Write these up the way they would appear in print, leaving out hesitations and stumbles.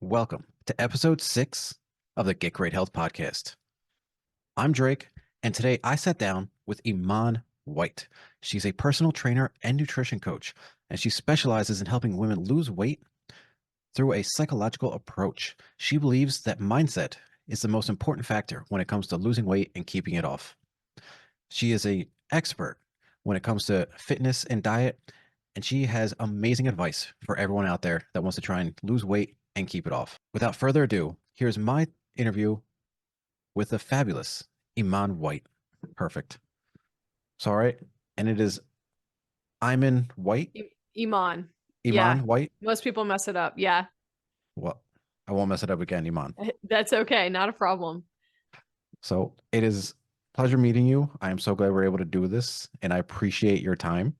Welcome to episode 6 of the Get Great Health podcast. I'm Drake, and today I sat down with Iman Whyte. She's a personal trainer and nutrition coach, and she specializes in helping women lose weight through a psychological approach. She believes that mindset is the most important factor when it comes to losing weight and keeping it off. She is an expert when it comes to fitness and diet, and she has amazing advice for everyone out there that wants to try and lose weight and keep it off. Without further ado, here's my interview with the fabulous Iman Whyte. Perfect. Sorry. And it is Iman Whyte. Iman. Iman Yeah. Whyte. Most people mess it up. Yeah. Well, I won't mess it up again, Iman. That's okay. Not a problem. So it is a pleasure meeting you. I am so glad we're able to do this, and I appreciate your time.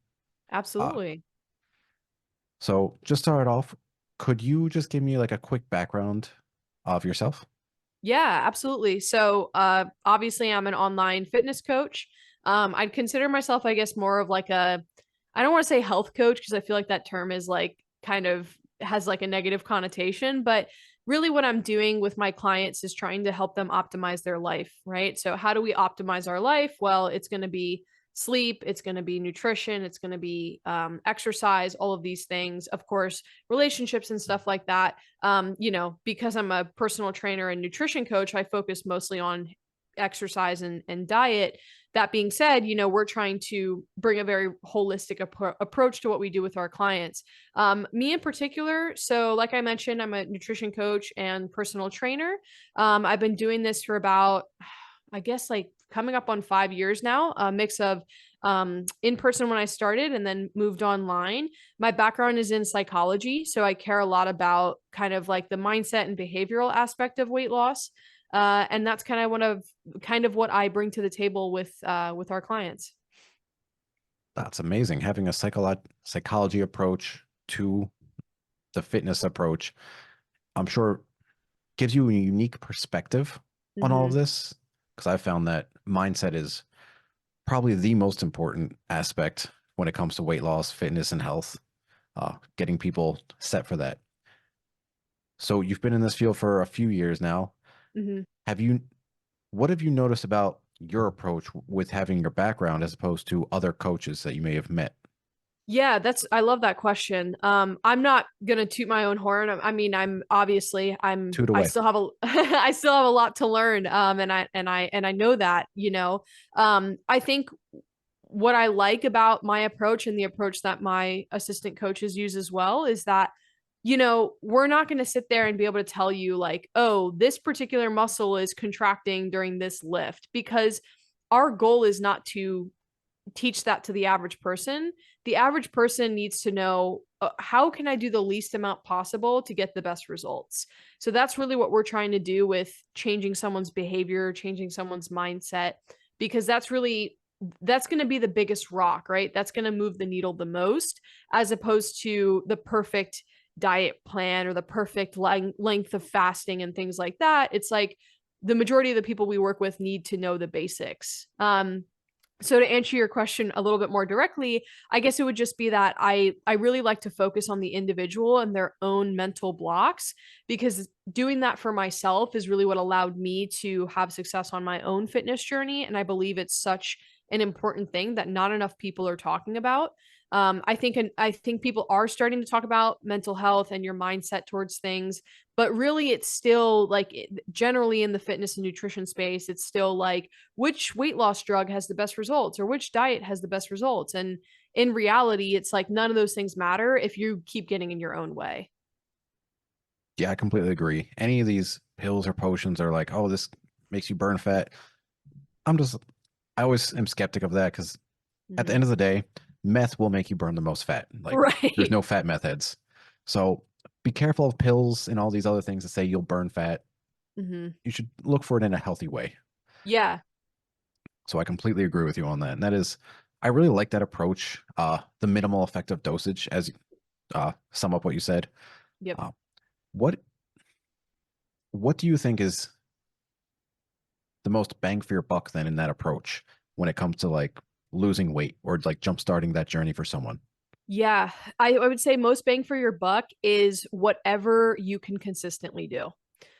Absolutely. So just start off, could you just give me like a quick background of yourself? Yeah, absolutely. So, obviously I'm an online fitness coach. I'd consider myself, I guess, more of like I don't want to say health coach because I feel like that term is like kind of has like a negative connotation, but really what I'm doing with my clients is trying to help them optimize their life, right? So how do we optimize our life? Well, it's going to be sleep, it's going to be nutrition, it's going to be exercise, all of these things, of course, relationships and stuff like that. Because I'm a personal trainer and nutrition coach, I focus mostly on exercise and diet. That being said, we're trying to bring a very holistic approach to what we do with our clients. Me in particular, so like I mentioned, I'm a nutrition coach and personal trainer. I've been doing this for about, I guess, like coming up on 5 years now, a mix of in person when I started and then moved online. My background is in psychology, so I care a lot about kind of like the mindset and behavioral aspect of weight loss. And that's kind of what I bring to the table with our clients. That's amazing. Having a psychology approach to the fitness approach, I'm sure gives you a unique perspective on all of Mm-hmm. this, because I found that mindset is probably the most important aspect when it comes to weight loss, fitness, and health, getting people set for that. So you've been in this field for a few years now. Mm-hmm. Have you, what have you noticed about your approach with having your background as opposed to other coaches that you may have met? Yeah, I love that question. I'm not gonna toot my own horn. I mean, Toot I away. still have a I still have a lot to learn. And I know that. I think what I like about my approach and the approach that my assistant coaches use as well is that, we're not going to sit there and be able to tell you, like, oh, this particular muscle is contracting during this lift, because our goal is not to teach that to the average person. The average person needs to know, how can I do the least amount possible to get the best results? So that's really what we're trying to do with changing someone's behavior, changing someone's mindset, because that's going to be the biggest rock, right? That's going to move the needle the most, as opposed to the perfect diet plan or the perfect length of fasting and things like that. It's like the majority of the people we work with need to know the basics. So to answer your question a little bit more directly, I guess it would just be that I really like to focus on the individual and their own mental blocks, because doing that for myself is really what allowed me to have success on my own fitness journey, and I believe it's such an important thing that not enough people are talking about. I think people are starting to talk about mental health and your mindset towards things, but really it's still like, generally in the fitness and nutrition space, it's still like, which weight loss drug has the best results or which diet has the best results. And in reality, it's like none of those things matter if you keep getting in your own way. Yeah, I completely agree. Any of these pills or potions are like, oh, this makes you burn fat. I'm just, I always am skeptic of that because at the Mm-hmm. end of the day, meth will make you burn the most fat. Like, there's Right. no fat meth heads. So be careful of pills and all these other things that say you'll burn fat. Mm-hmm. You should look for it in a healthy way. Yeah. So I completely agree with you on that. And that is, I really like that approach. The minimal effective dosage, as sum up what you said. Yep. Uh, what what do you think is the most bang for your buck then in that approach when it comes to like losing weight or like jump starting that journey for someone? Yeah, I would say most bang for your buck is whatever you can consistently do.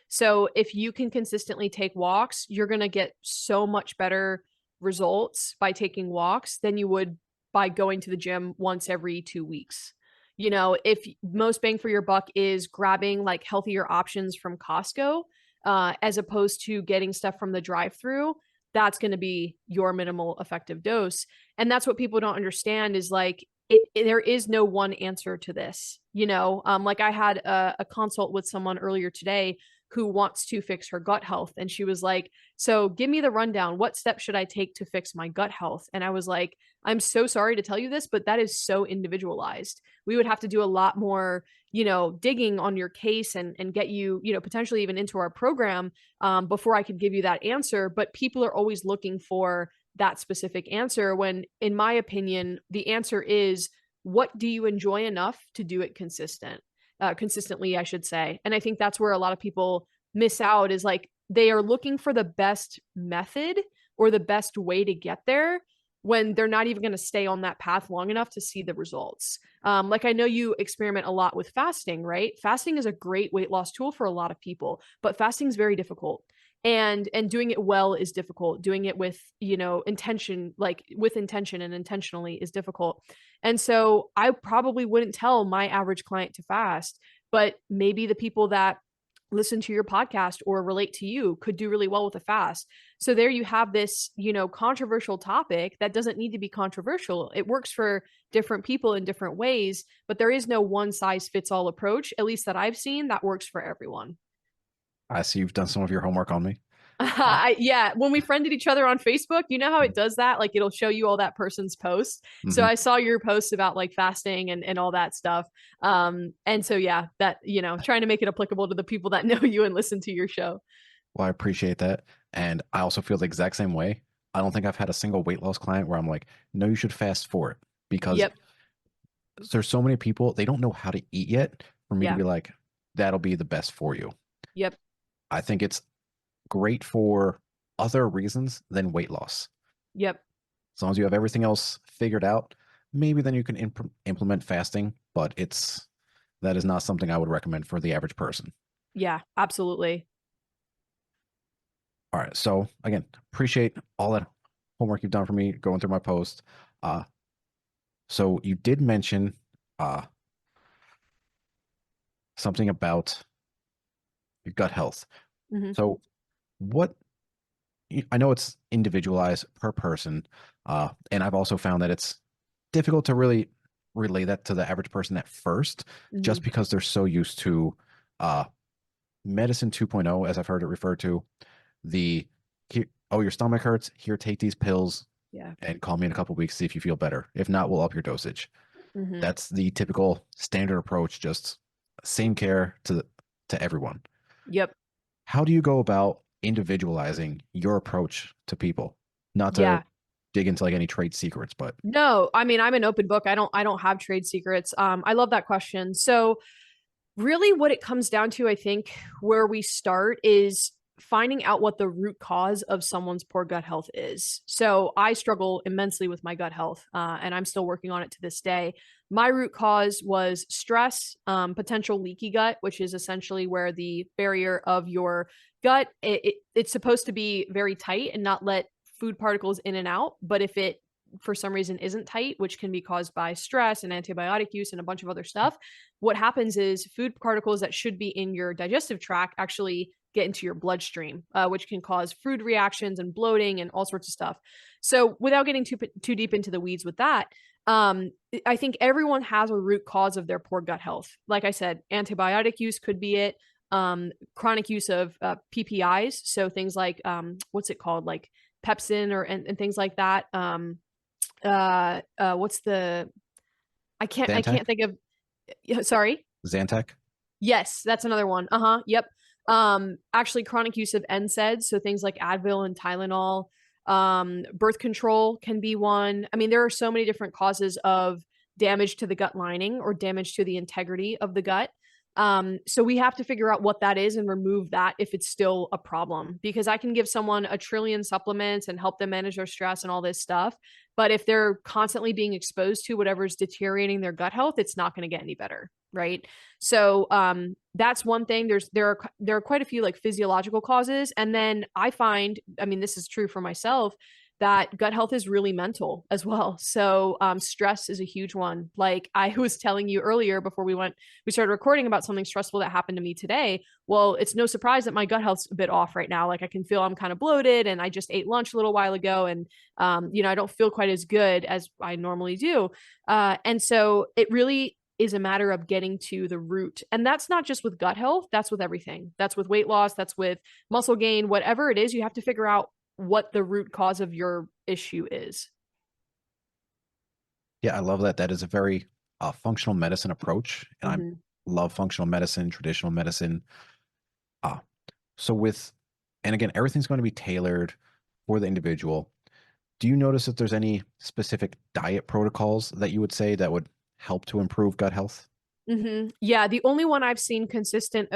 So if you can consistently take walks, you're going to get so much better results by taking walks than you would by going to the gym once every 2 weeks. If most bang for your buck is grabbing like healthier options from Costco, as opposed to getting stuff from the drive through, that's going to be your minimal effective dose. And that's what people don't understand is like, there is no one answer to this. Like I had a consult with someone earlier today who wants to fix her gut health. And she was like, so give me the rundown. What steps should I take to fix my gut health? And I was like, I'm so sorry to tell you this, but that is so individualized. We would have to do a lot more, digging on your case and get you, potentially even into our program before I could give you that answer. But people are always looking for that specific answer when, in my opinion, the answer is, what do you enjoy enough to do it consistently, I should say. And I think that's where a lot of people miss out is like they are looking for the best method or the best way to get there when they're not even going to stay on that path long enough to see the results. Like I know you experiment a lot with fasting, right? Fasting is a great weight loss tool for a lot of people, but fasting is very difficult. And doing it well is difficult. Doing it with, intention, like with intention and intentionally is difficult. And so I probably wouldn't tell my average client to fast, but maybe the people that listen to your podcast or relate to you could do really well with a fast. So there you have this, controversial topic that doesn't need to be controversial. It works for different people in different ways, but there is no one size fits all approach, at least that I've seen, that works for everyone. I see you've done some of your homework on me. Uh, Yeah, when we friended each other on Facebook, you know how it does that? Like it'll show you all that person's posts. So mhm. I saw your posts about like fasting and all that stuff. And so yeah, that, trying to make it applicable to the people that know you and listen to your show. Well, I appreciate that. And I also feel the exact same way. I don't think I've had a single weight loss client where I'm like, no, you should fast for it because Yep. there's so many people, they don't know how to eat yet for me to Yeah. be like, that'll be the best for you. Yep. I think it's great for other reasons than weight loss. Yep. As long as you have everything else figured out, maybe then you can implement fasting, but that is not something I would recommend for the average person. Yeah, absolutely. All right. So again, appreciate all that homework you've done for me going through my post. Uh, so you did mention uh, something about your gut health. Hmm. So what I know it's individualized per person, and I've also found that it's difficult to really relay that to the average person at first, Hmm. just because they're so used to uh, medicine 2.0, as I've heard it referred to. The here, oh, your stomach hurts. Here, take these pills Yeah. and call me in a couple weeks, see if you feel better. If not, we'll up your dosage. Hmm. That's the typical standard approach, just same care to everyone. Yep. How do you go about individualizing your approach to people? Not to Yeah. dig into like any trade secrets, but No, I mean, I'm an open book. I don't have trade secrets. I love that question. So really what it comes down to, I think, where we start is finding out what the root cause of someone's poor gut health is. So I struggle immensely with my gut health, and I'm still working on it to this day. My root cause was stress, potential leaky gut, which is essentially where the barrier of your gut, it's supposed to be very tight and not let food particles in and out. But if it for some reason isn't tight, which can be caused by stress and antibiotic use and a bunch of other stuff, what happens is food particles that should be in your digestive tract actually get into your bloodstream, which can cause food reactions and bloating and all sorts of stuff. So, without getting too deep into the weeds with that, um, I think everyone has a root cause of their poor gut health. Like I said, antibiotic use could be it. Chronic use of PPIs, so things like what's it called, like pepsin or and things like that. What's the I Zantac, can't think of. Sorry. Zantac, Yes, that's another one. Uh-huh. Yep. Actually chronic use of NSAIDs, so things like Advil and Tylenol. Birth control can be one. I mean, there are so many different causes of damage to the gut lining or damage to the integrity of the gut. So we have to figure out what that is and remove that if it's still a problem. Because I can give someone a trillion supplements and help them manage their stress and all this stuff. But if they're constantly being exposed to whatever's deteriorating their gut health, it's not going to get any better. Right. So that's one thing. There are quite a few like physiological causes. And then I find, I mean, this is true for myself, that gut health is really mental as well. So stress is a huge one. Like I was telling you earlier before we started recording about something stressful that happened to me today. Well, it's no surprise that my gut health's a bit off right now. Like I can feel I'm kind of bloated, and I just ate lunch a little while ago, and I don't feel quite as good as I normally do. And so it really is a matter of getting to the root. And that's not just with gut health, that's with everything. That's with weight loss, that's with muscle gain, whatever it is, you have to figure out what the root cause of your issue is. Yeah, I love that. That is a very functional medicine approach, and I Mm-hmm. love functional medicine, traditional medicine. Uh, so with, and again, everything's going to be tailored for the individual. Do you notice if there's any specific diet protocols that you would say that would help to improve gut health? Yeah, the only one I've seen consistent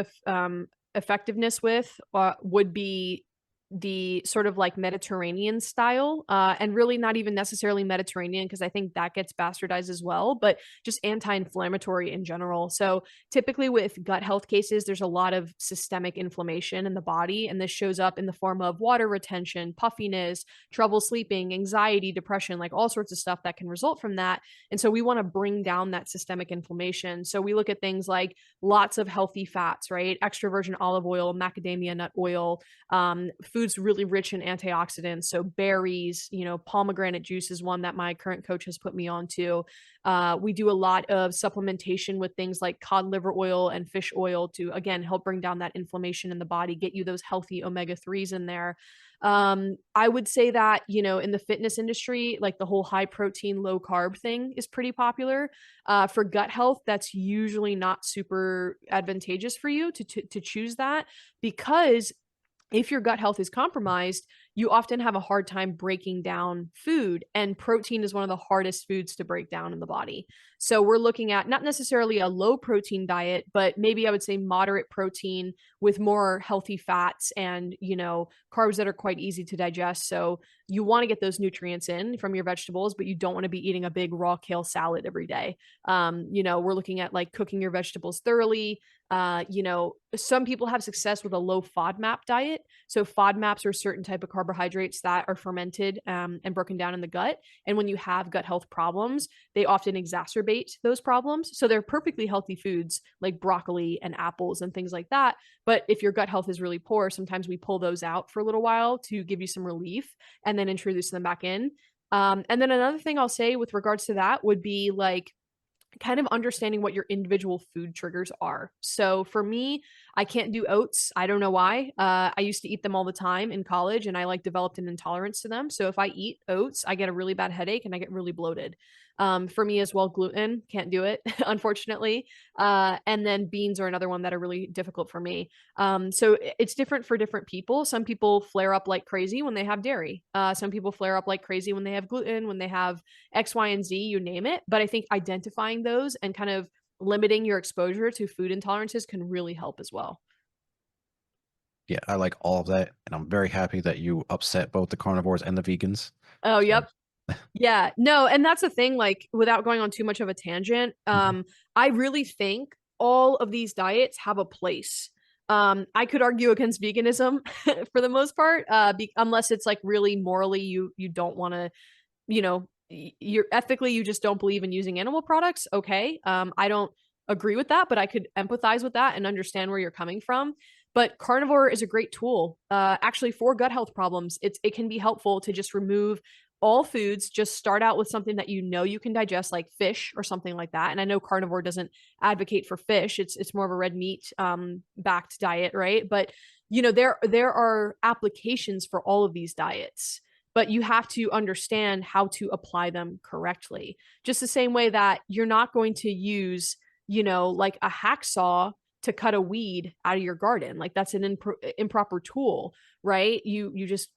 effectiveness with would be the sort of like Mediterranean style, and really not even necessarily Mediterranean because I think that gets bastardized as well, but just anti-inflammatory in general. So typically with gut health cases, there's a lot of systemic inflammation in the body, and this shows up in the form of water retention, puffiness, trouble sleeping, anxiety, depression, like all sorts of stuff that can result from that. And so we want to bring down that systemic inflammation. So we look at things like lots of healthy fats, right? Extra virgin olive oil, macadamia nut oil, foods really rich in antioxidants. So berries, pomegranate juice is one that my current coach has put me on to. We do a lot of supplementation with things like cod liver oil and fish oil to, again, help bring down that inflammation in the body, get you those healthy omega-3s in there. I would say that, in the fitness industry, like the whole high protein, low carb thing is pretty popular. For gut health, that's usually not super advantageous for you to choose that, because if your gut health is compromised, you often have a hard time breaking down food, and protein is one of the hardest foods to break down in the body. So we're looking at not necessarily a low protein diet, but maybe I would say moderate protein with more healthy fats and, carbs that are quite easy to digest. So you want to get those nutrients in from your vegetables, but you don't want to be eating a big raw kale salad every day. We're looking at like cooking your vegetables thoroughly. Some people have success with a low FODMAP diet. So FODMAPs are certain type of carbohydrates that are fermented and broken down in the gut. And when you have gut health problems, they often exacerbate those problems. So they're perfectly healthy foods like broccoli and apples and things like that. But if your gut health is really poor, sometimes we pull those out for a little while to give you some relief and then introduce them back in. And then another thing I'll say with regards to that would be like, kind of understanding what your individual food triggers are. So for me, I can't do oats. I don't know why. I used to eat them all the time in college, and I like developed an intolerance to them. So if I eat oats, I get a really bad headache and I get really bloated. For me as well, gluten, can't do it, unfortunately. And then beans are another one that are really difficult for me. So it's different for different people. Some people flare up like crazy when they have dairy. Some people flare up like crazy when they have gluten, when they have X, Y, and Z, you name it. But I think identifying those and kind of limiting your exposure to food intolerances can really help as well. Yeah, I like all of that, and I'm very happy that you upset both the carnivores and the vegans. Oh, So, yep. Yeah, no, and that's the thing, like without going on too much of a tangent, mhm. I really think all of these diets have a place. I could argue against veganism for the most part, unless it's like really morally you don't want to, you're ethically you just don't believe in using animal products. Okay. I don't agree with that, but I could empathize with that and understand where you're coming from. But carnivore is a great tool, actually for gut health problems. It can be helpful to just remove all foods, just start out with something that you can digest, like fish or something like that. And I know carnivore doesn't advocate for fish; it's more of a red meat backed diet, right? But there are applications for all of these diets, but you have to understand how to apply them correctly. Just the same way that you're not going to use, like a hacksaw to cut a weed out of your garden. Like that's an improper tool, right? You just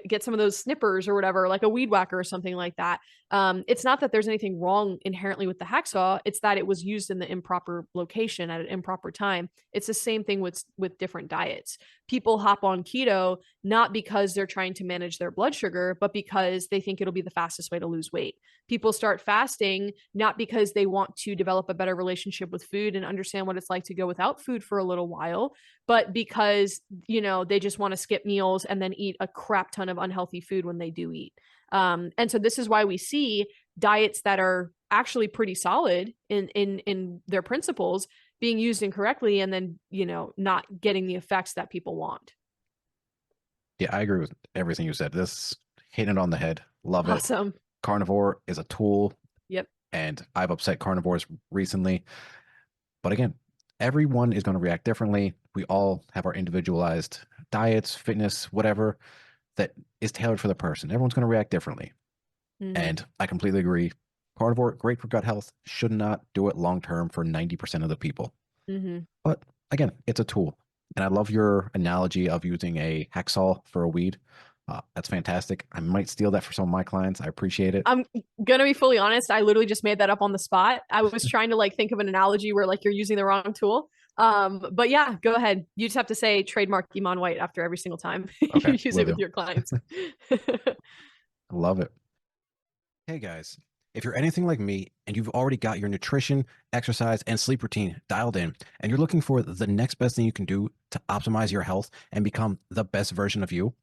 get some of those snippers or whatever, like a weed whacker or something like that. It's not that there's anything wrong inherently with the hacksaw. It's that it was used in the improper location at an improper time. It's the same thing with different diets. People hop on keto not because they're trying to manage their blood sugar, but because they think it'll be the fastest way to lose weight. People start fasting not because they want to develop a better relationship with food and understand what it's like to go without food for a little while, but because, they just want to skip meals and then eat a crap ton of unhealthy food when they do eat. And so this is why we see diets that are actually pretty solid in their principles being used incorrectly and then, not getting the effects that people want. Yeah, I agree with everything you said. This hitting it on the head. Love it. Awesome. Carnivore is a tool, Yep. and I've upset carnivores recently. But again, everyone is going to react differently. We all have our individualized diets, fitness, whatever that is tailored for the person. Everyone's going to react differently. Mm-hmm. And I completely agree. Carnivore, great for gut health, should not do it long term for 90% of the people. Mm-hmm. But again, it's a tool. And I love your analogy of using a hacksaw for a weed. That's fantastic. I might steal that for some of my clients. I appreciate it. I'm gonna be fully honest. I literally just made that up on the spot. I was trying to like think of an analogy where like you're using the wrong tool. But yeah, go ahead. You just have to say trademark Iman Whyte after every single time Okay, you use will it with do. your clients. I love it. Hey guys, if you're anything like me and you've already got your nutrition, exercise, and sleep routine dialed in, and you're looking for the next best thing you can do to optimize your health and become the best version of you,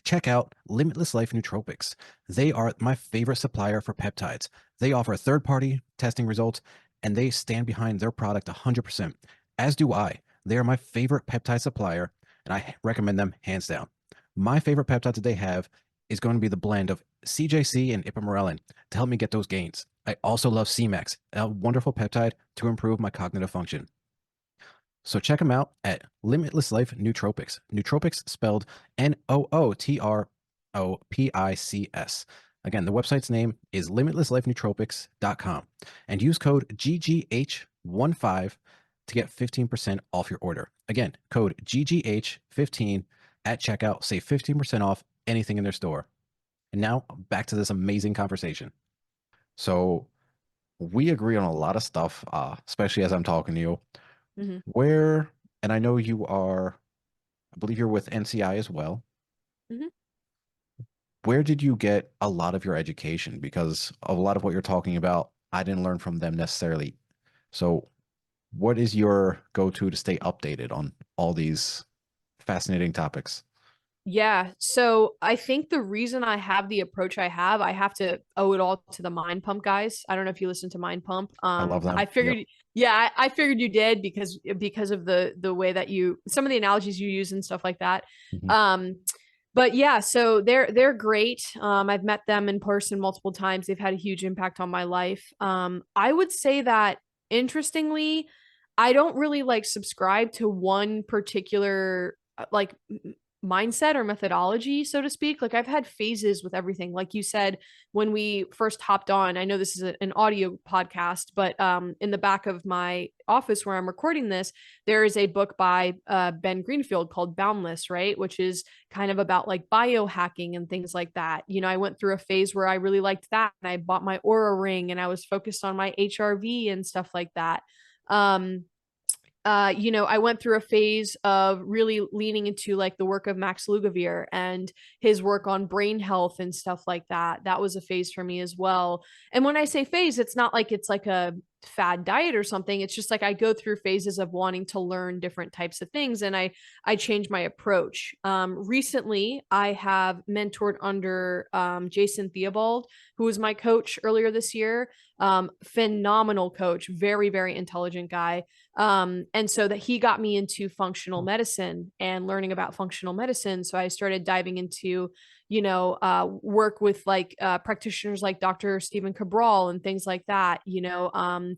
check out Limitless Life Nootropics. They are my favorite supplier for peptides. They offer third-party testing results, and they stand behind their product 100%, as do I. They are my favorite peptide supplier, and I recommend them hands down. My favorite peptides that they have is going to be the blend of CJC and ipamorelin to help me get those gains. I also love CMAX, a wonderful peptide to improve my cognitive function. So check them out at Limitless Life Nootropics. Nootropics spelled Nootropics. Again, the website's name is limitlesslifenootropics.com and use code GGH15 to get 15% off your order. Again, code GGH15 at checkout. Save 15% off anything in their store. And now back to this amazing conversation. So we agree on a lot of stuff, especially as I'm talking to you. Mm-hmm. Where, and I know you are, I believe you're with NCI as well. Mm-hmm. Where did you get a lot of your education? Because a lot of what you're talking about, I didn't learn from them necessarily. So what is your go-to to stay updated on all these fascinating topics? Yeah. So I think the reason I have the approach I have to owe it all to the Mind Pump guys. I don't know if you listen to Mind Pump. I love I them. Yep. figured, yeah, I figured you did because of the way that you some of the analogies you use and stuff like that. Mhm. Um, but yeah, so they're great. I've met them in person multiple times. They've had a huge impact on my life. I would say that interestingly, I don't really like subscribe to one particular like mindset or methodology, so to speak. Like I've had phases with everything. Like you said, when we first hopped on, I know this is an audio podcast, but in the back of my office where I'm recording this, there is a book by Ben Greenfield called Boundless, right? Which is kind of about like biohacking and things like that. I went through a phase where I really liked that and I bought my Aura ring and I was focused on my HRV and stuff like that. I went through a phase of really leaning into like the work of Max Lugavere and his work on brain health and stuff like that. That was a phase for me as well. And when I say phase, it's not like it's like a fad diet or something. It's just like I go through phases of wanting to learn different types of things and I change my approach. Recently, I have mentored under Jason Theobald, who was my coach earlier this year. Phenomenal coach, very, very intelligent guy. And so that he got me into functional medicine and learning about functional medicine. So I started diving into, work with like practitioners like Dr. Stephen Cabral and things like that, I'm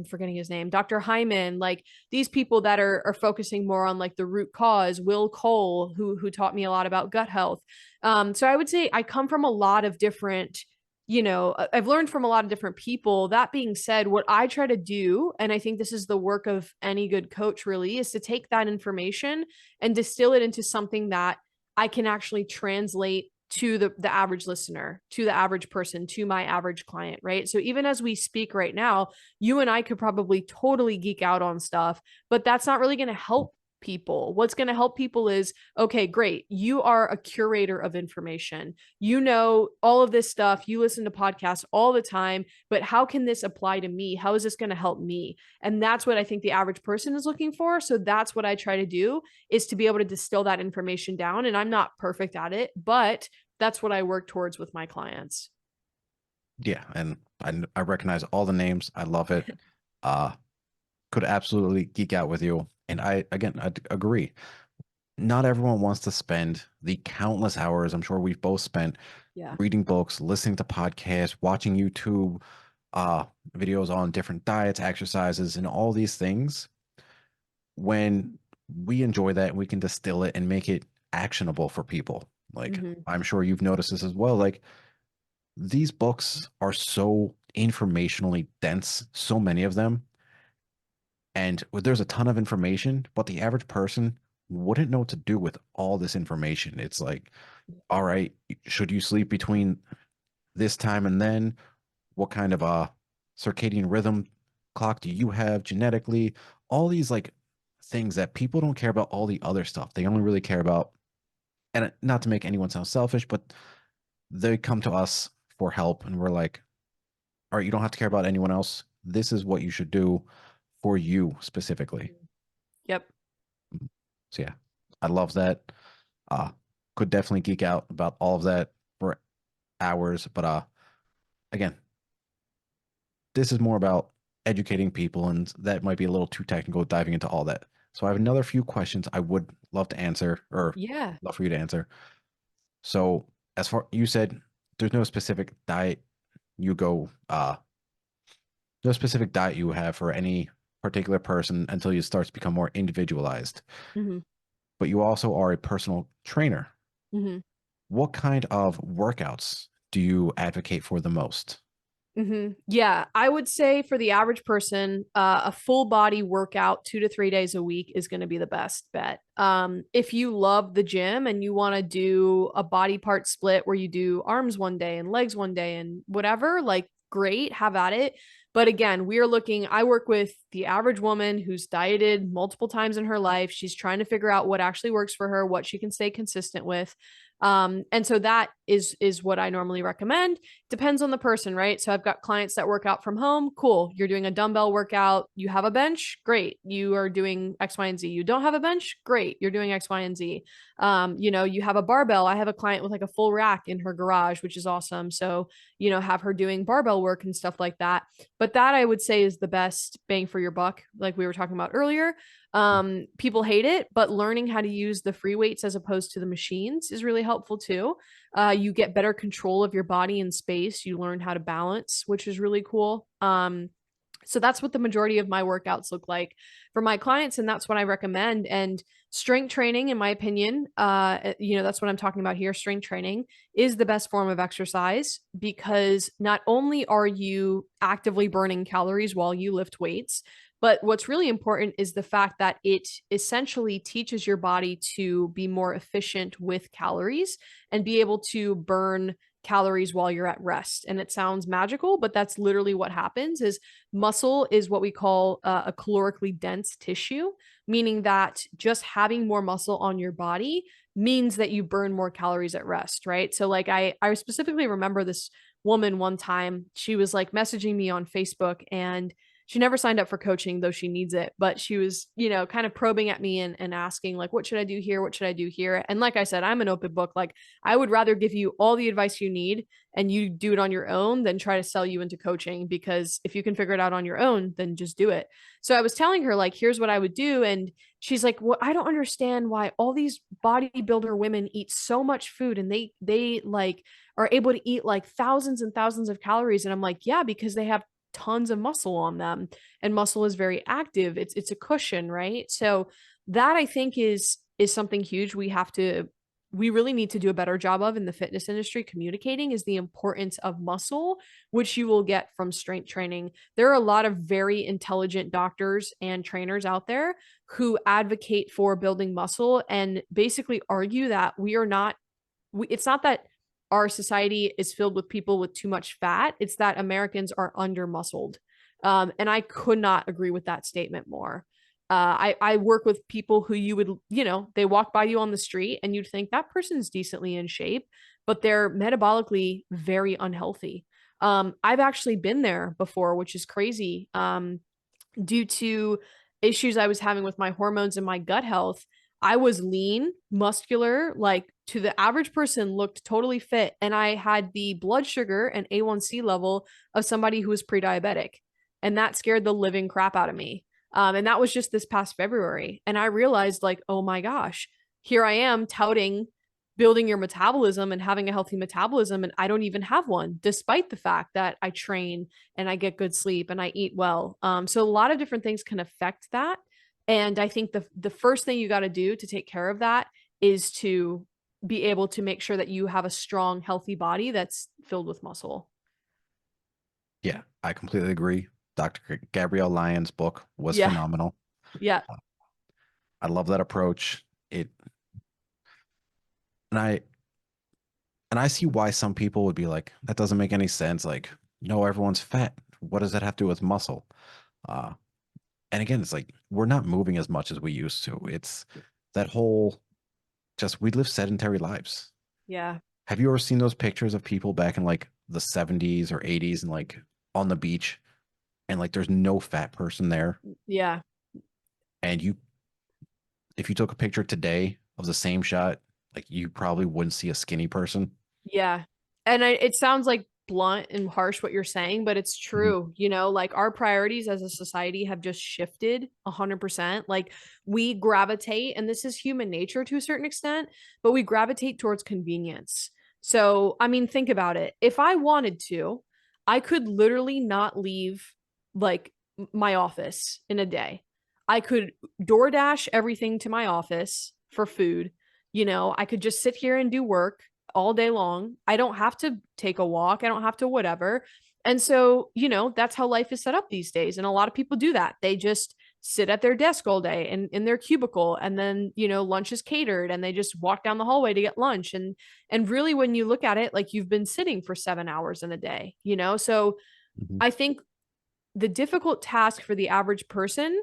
forgetting his name, Dr. Hyman, like these people that are focusing more on like the root cause, Will Cole, who taught me a lot about gut health. So I would say I come from a lot of different I've learned from a lot of different people. That being said, what I try to do, and I think this is the work of any good coach really, is to take that information and distill it into something that I can actually translate to the average listener, to the average person, to my average client, right? So even as we speak right now, you and I could probably totally geek out on stuff, but that's not really going to help people. What's going to help people is, okay, great. You are a curator of information. You know all of this stuff. You listen to podcasts all the time, but how can this apply to me? How is this going to help me? And that's what I think the average person is looking for. So that's what I try to do, is to be able to distill that information down. And I'm not perfect at it, but that's what I work towards with my clients. Yeah, and I recognize all the names. I love it. Uh, could absolutely geek out with you. And I agree. Not everyone wants to spend the countless hours I'm sure we've both spent Yeah. reading books, listening to podcasts, watching YouTube uh videos on different diets, exercises, and all these things. When we enjoy that, we can distill it and make it actionable for people. Like Mm-hmm. I'm sure you've noticed this as well. Like these books are so informationally dense, so many of them, and there's a ton of information, but the average person wouldn't know what to do with all this information. It's like, all right, should you sleep between this time and then? What kind of a circadian rhythm clock do you have genetically? All these like things that people don't care about all the other stuff. They only really care about, and not to make anyone sound selfish, but they come to us for help and we're like, all right, you don't have to care about anyone else. This is what you should do for you specifically. Yep. So yeah, I love that. Uh, could definitely geek out about all of that for hours, but again, this is more about educating people, and that might be a little too technical diving into all that. So I have another few questions I would love to answer, or Yeah. love for you to answer. So as far you said, there's no specific diet you go, no specific diet you have for any particular person until you start to become more individualized. Mm-hmm. But you also are a personal trainer. Mm-hmm. What kind of workouts do you advocate for the most? Yeah, I would say for the average person, a full body workout 2 to 3 days a week is going to be the best bet. If you love the gym and you want to do a body part split where you do arms one day and legs one day and whatever, like great, have at it. But again, we are looking, I work with the average woman who's dieted multiple times in her life. She's trying to figure out what actually works for her, what she can stay consistent with. And so that is what I normally recommend. Depends on the person, right? So I've got clients that work out from home. Cool. You're doing a dumbbell workout. You have a bench. Great. You are doing X, Y, and Z. You don't have a bench. Great. You're doing X, Y, and Z. You have a barbell. I have a client with like a full rack in her garage, which is awesome. So, have her doing barbell work and stuff like that. But that I would say is the best bang for your buck, like we were talking about earlier. People hate it, but learning how to use the free weights as opposed to the machines is really helpful too. You get better control of your body and space. You learn how to balance, which is really cool. So that's what the majority of my workouts look like for my clients, and that's what I recommend. And strength training, in my opinion, that's what I'm talking about here. Strength training is the best form of exercise because not only are you actively burning calories while you lift weights, but what's really important is the fact that it essentially teaches your body to be more efficient with calories and be able to burn calories while you're at rest. And it sounds magical, but that's literally what happens. Is muscle is what we call a calorically dense tissue, meaning that just having more muscle on your body means that you burn more calories at rest, right? So like I specifically remember this woman one time, she was like messaging me on Facebook, and she never signed up for coaching, though she needs it, but she was, kind of probing at me and asking like, what should I do here? What should I do here? And like I said, I'm an open book. Like I would rather give you all the advice you need and you do it on your own than try to sell you into coaching, because if you can figure it out on your own, then just do it. So I was telling her like, here's what I would do. And she's like, well, I don't understand why all these bodybuilder women eat so much food and they like are able to eat like thousands and thousands of calories. And I'm like, yeah, because they have tons of muscle on them, and muscle is very active. It's a cushion, right? So that I think is something huge we have to we really need to do a better job of in the fitness industry communicating is the importance of muscle, which you will get from strength training. There are a lot of very intelligent doctors and trainers out there who advocate for building muscle and basically argue that it's not that our society is filled with people with too much fat, it's that Americans are under muscled. And I could not agree with that statement more. I work with people who you would, they walk by you on the street and you'd think that person's decently in shape, but they're metabolically very unhealthy. I've actually been there before, which is crazy. Due to issues I was having with my hormones and my gut health, I was lean, muscular, like to the average person looked totally fit. And I had the blood sugar and A1C level of somebody who was pre diabetic. And that scared the living crap out of me. And that was just this past February. And I realized, like, oh my gosh, here I am touting building your metabolism and having a healthy metabolism. And I don't even have one, despite the fact that I train and I get good sleep and I eat well. So a lot of different things can affect that. And I think the first thing you got to do to take care of that is to be able to make sure that you have a strong, healthy body that's filled with muscle. Yeah, I completely agree. Dr. Gabrielle Lyon's book was Yeah. phenomenal. Yeah. I love that approach. It and I see why some people would be like, that doesn't make any sense. Like, no, everyone's fat. What does that have to do with muscle? Uh, and again, it's like we're not moving as much as we used to. It's that whole just we live sedentary lives. Yeah. Have you ever seen those pictures of people back in like the 70s or 80s and like on the beach and like there's no fat person there? Yeah. And you, if you took a picture today of the same shot, like you probably wouldn't see a skinny person. Yeah. And it sounds like blunt and harsh what you're saying, but it's Mhm. true. Like our priorities as a society have just shifted 100%. Like we gravitate, and this is human nature to a certain extent, but we gravitate towards convenience. So, I mean, think about it. If I wanted to, I could literally not leave like my office in a day. I could DoorDash everything to my office for food. I could just sit here and do work all day long. I don't have to take a walk. I don't have to whatever. And so, that's how life is set up these days. And a lot of people do that. They just sit at their desk all day and in their cubicle, and then, lunch is catered and they just walk down the hallway to get lunch. And really when you look at it, like you've been sitting for 7 hours in a day. So Mhm. I think the difficult task for the average person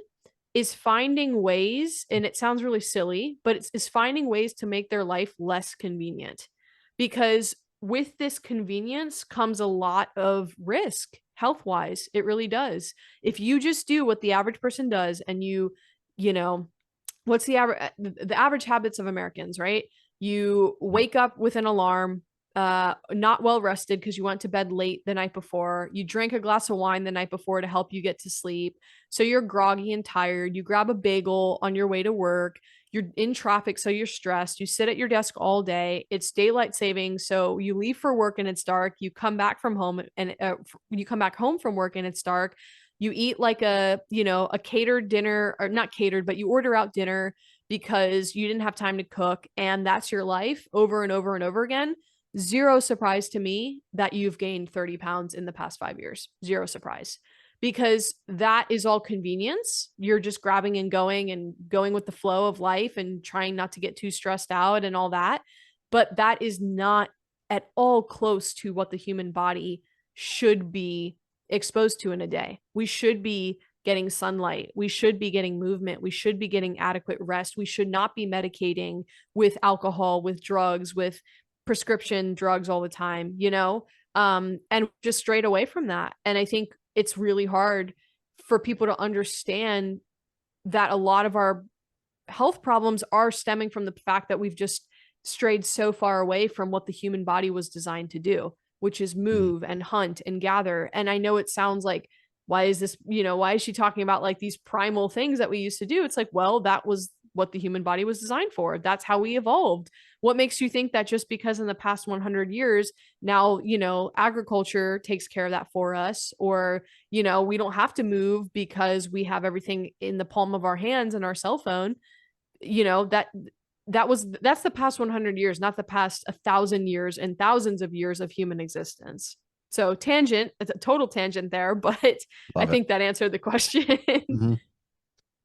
is finding ways, and it sounds really silly, but it's finding ways to make their life less convenient. Because with this convenience comes a lot of risk health wise. It really does. If you just do what the average person does and you know, what's the average habits of Americans, right? You Yep. wake up with an alarm, not well rested because you went to bed late the night before. You drink a glass of wine the night before to help you get to sleep. So you're groggy and tired. You grab a bagel on your way to work. You're in traffic, so you're stressed. You sit at your desk all day. It's daylight savings, so you leave for work and it's dark. You come back home from work and it's dark. You eat like a catered dinner, or not catered, but you order out dinner because you didn't have time to cook, and that's your life over and over and over again. Zero surprise to me that you've gained 30 pounds in the past 5 years. Zero surprise, because that is all convenience. You're just grabbing and going with the flow of life and trying not to get too stressed out and all that. But that is not at all close to what the human body should be exposed to in a day. We should be getting sunlight. We should be getting movement. We should be getting adequate rest. We should not be medicating with alcohol, with drugs, with prescription drugs all the time, and just straight away from that. And I think it's really hard for people to understand that a lot of our health problems are stemming from the fact that we've just strayed so far away from what the human body was designed to do, which is Mhm. move and hunt and gather. And I know it sounds like, why is she talking about like these primal things that we used to do? It's like, well, that was what the human body was designed for. That's how we evolved. What makes you think that just because in the past 100 years, now, agriculture takes care of that for us, or, we don't have to move because we have everything in the palm of our hands and our cell phone, that that's the past 100 years, not the past 1,000 years and thousands of years of human existence. So tangent, it's a total tangent there, but I Love it. think that answered the question. Hmm.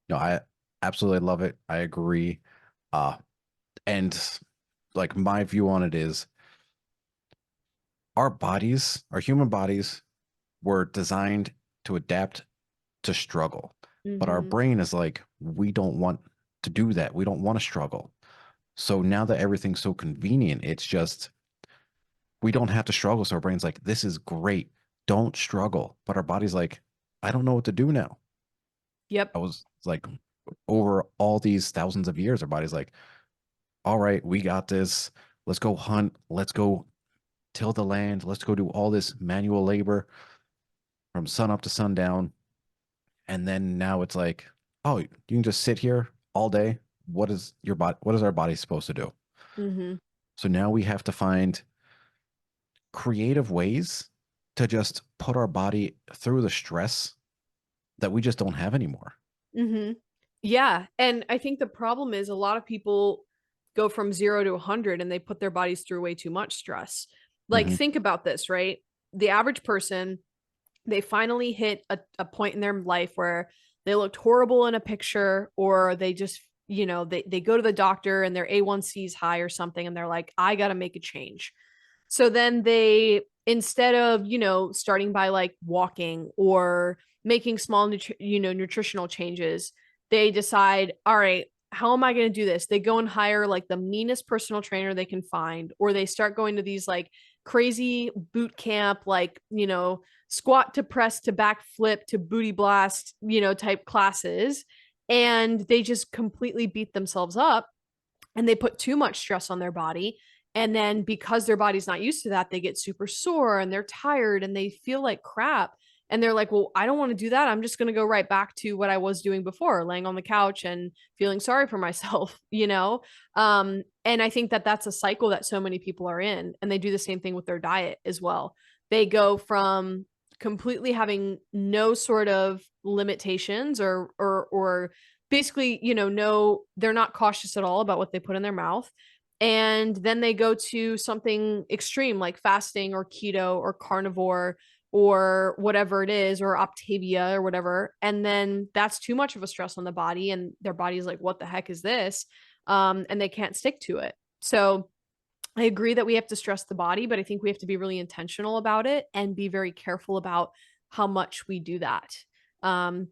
No, I absolutely love it. I agree. Uh, and like my view on it is our human bodies were designed to adapt to struggle. But our Mm-hmm. brain is like, we don't want to do that. We don't want to struggle. So now that everything's so convenient, it's just we don't have to struggle. So our brain's like, this is great. Don't struggle. But our body's like, I don't know what to do now. Yep. I was like, over all these thousands of years, our body's like, all right, we got this. Let's go hunt. Let's go till the land. Let's go do all this manual labor from sun up to sundown. And then now it's like, oh, you can just sit here all day. What is your body? What is our body supposed to do? Mm-hmm. So now we have to find creative ways to just put our body through the stress that we just don't have anymore. Mm-hmm. Yeah. And I think the problem is a lot of people go from 0 to 100 and they put their bodies through way too much stress. Like, Hmm. think about this, right? The average person, they finally hit a point in their life where they looked horrible in a picture, or they just, they go to the doctor and their A1C is high or something, and they're like, I got to make a change. So then they, instead of, starting by like walking or making small, nutritional changes, they decide, all right, how am I going to do this? They go and hire like the meanest personal trainer they can find, or they start going to these like crazy boot camp, like, squat to press to back flip to booty blast, type classes. And they just completely beat themselves up, and they put too much stress on their body. And then because their body's not used to that, they get super sore and they're tired and they feel like crap. And they're like, well, I don't want to do that. I'm just going to go right back to what I was doing before, laying on the couch and feeling sorry for myself, And I think that that's a cycle that so many people are in. And they do the same thing with their diet as well. They go from completely having no sort of limitations, or basically, no, they're not cautious at all about what they put in their mouth. And then they go to something extreme like fasting or keto or carnivore or whatever it is, or Optavia or whatever. And then that's too much of a stress on the body, and their body's like, what the heck is this? And they can't stick to it. So I agree that we have to stress the body, but I think we have to be really intentional about it and be very careful about how much we do that.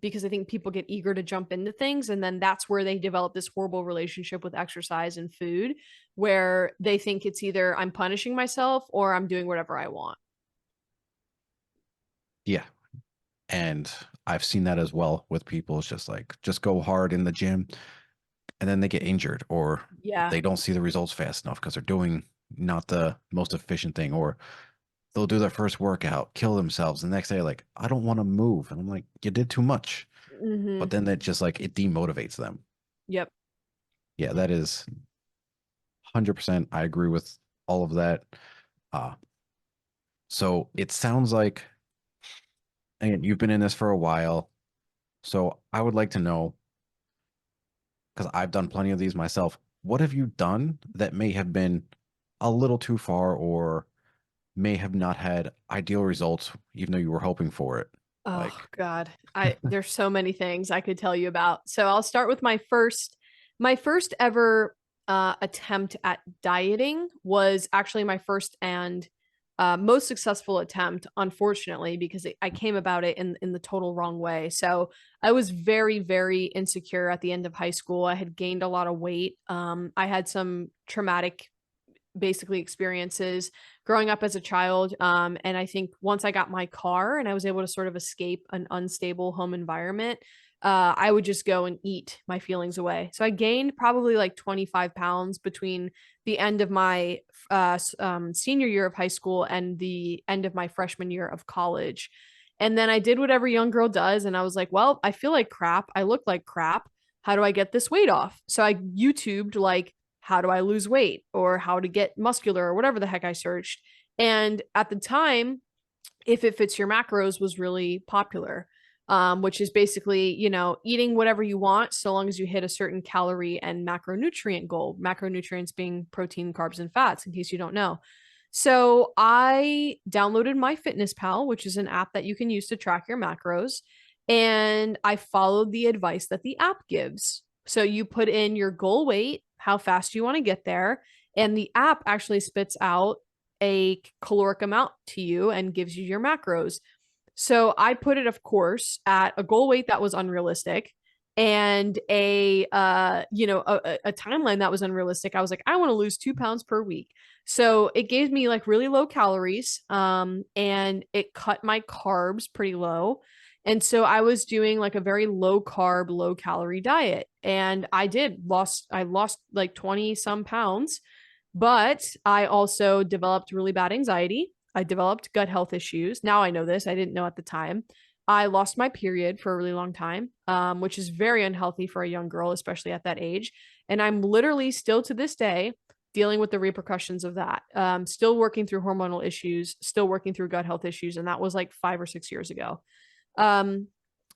Because I think people get eager to jump into things, and then that's where they develop this horrible relationship with exercise and food, where they think it's either I'm punishing myself or I'm doing whatever I want. Yeah. And I've seen that as well with people. It's just like, just go hard in the gym and then they get injured or Yeah. they don't see the results fast enough because they're doing not the most efficient thing, or they'll do their first workout, kill themselves. The next day, like, I don't want to move. And I'm like, you did too much. Mm-hmm. But then it just like, it demotivates them. Yep. Yeah, that is 100%. I agree with all of that. Uh, so it sounds like, and you've been in this for a while. So I would like to know, because I've done plenty of these myself, what have you done that may have been a little too far or may have not had ideal results, even though you were hoping for it? Oh Like, God. There's so many things I could tell you about. So I'll start with my first ever attempt at dieting was actually my first and most successful attempt, unfortunately, because I came about it in the total wrong way. So I was very, very insecure at the end of high school. I had gained a lot of weight. I had some traumatic basically experiences growing up as a child. And I think once I got my car and I was able to sort of escape an unstable home environment, I would just go and eat my feelings away. So I gained probably like 25 pounds between the end of my senior year of high school and the end of my freshman year of college. And then I did what every young girl does. And I was like, well, I feel like crap. I look like crap. How do I get this weight off? So I YouTubed like, how do I lose weight or how to get muscular or whatever the heck I searched. And at the time, if it fits your macros was really popular. which is basically, eating whatever you want so long as you hit a certain calorie and macronutrient goal, macronutrients being protein, carbs, and fats, in case you don't know. So I downloaded MyFitnessPal, which is an app that you can use to track your macros. And I followed the advice that the app gives. So you put in your goal weight, how fast you want to get there, and the app actually spits out a caloric amount to you and gives you your macros. So I put it, of course, at a goal weight that was unrealistic and a timeline that was unrealistic. I was like, I want to lose 2 pounds per week. So it gave me like really low calories, and it cut my carbs pretty low. And so I was doing like a very low carb, low calorie diet. And I lost like 20 some pounds, but I also developed really bad anxiety. I developed gut health issues. Now I know this. I didn't know at the time. I lost my period for a really long time, which is very unhealthy for a young girl, especially at that age. And I'm literally still to this day dealing with the repercussions of that. Still working through hormonal issues, still working through gut health issues. And that was like 5 or 6 years ago. Um,